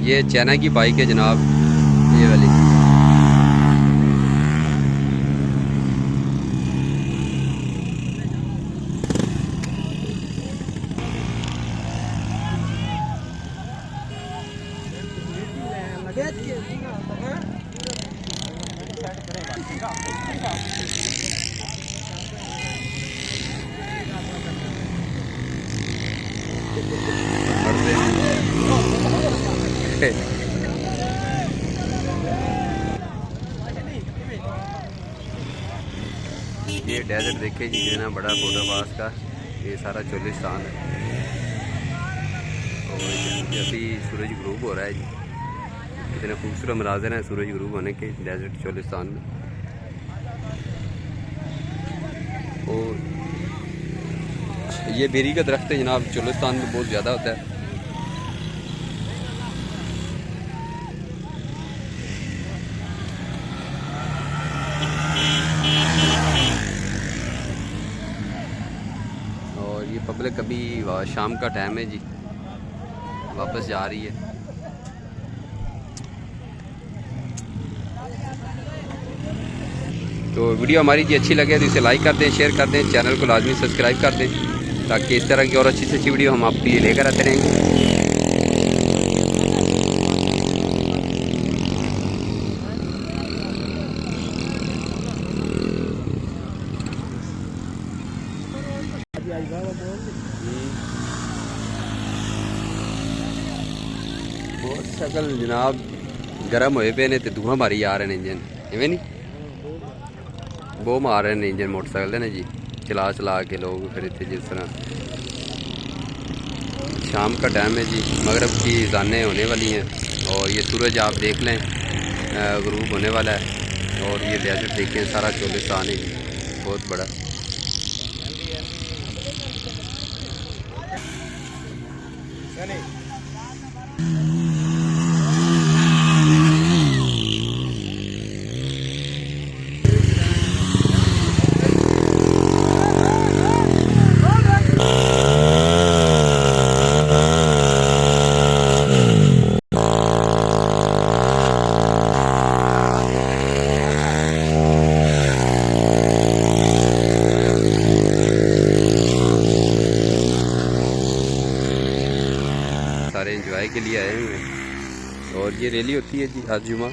ये चाइना की बाइक है जनाब, ये वाली। ये डेजर्ट देखे जी, कितना बड़ा फोटोपास का, ये सारा चोलिस्तान है। और अभी सूरज ग्रूब हो रहा है जी, कितने खूबसूरत मनाज़र हैं सूरज ग्रूब होने के डेजर्ट चोलिस्तान में। और ये बेरी का दरख्त है जनाब, चोलिस्तान में बहुत ज़्यादा होता है। और ये पब्लिक अभी शाम का टाइम है जी, वापस जा रही है। तो वीडियो हमारी जी अच्छी लगे तो इसे लाइक कर दें, शेयर कर दें, चैनल को लाजमी सब्सक्राइब कर दें, ताकि इस तरह की और अच्छी से अच्छी वीडियो हम आपके लिए लेकर आते रहेंगे। मोटरसाइकिल जनाब गर्म होए पे ने, धुआं मारी आ रहे हैं इंजन, इवें नहीं बहुत मार रहे हैं इंजन मोटरसाइकिल ने जी, चला चला के लोग। फिर इतने जिस तरह शाम का टाइम है जी, मगरब की अज़ानें होने वाली हैं, और ये सूरज आप देख लें गुरूब होने वाला है। और ये डेजर्ट देखें, सारा चोलिस्तान है जी, बहुत बड़ा। सारे एंजॉय के लिए आए हुए हैं। और ये रैली होती है जी हर जुमा।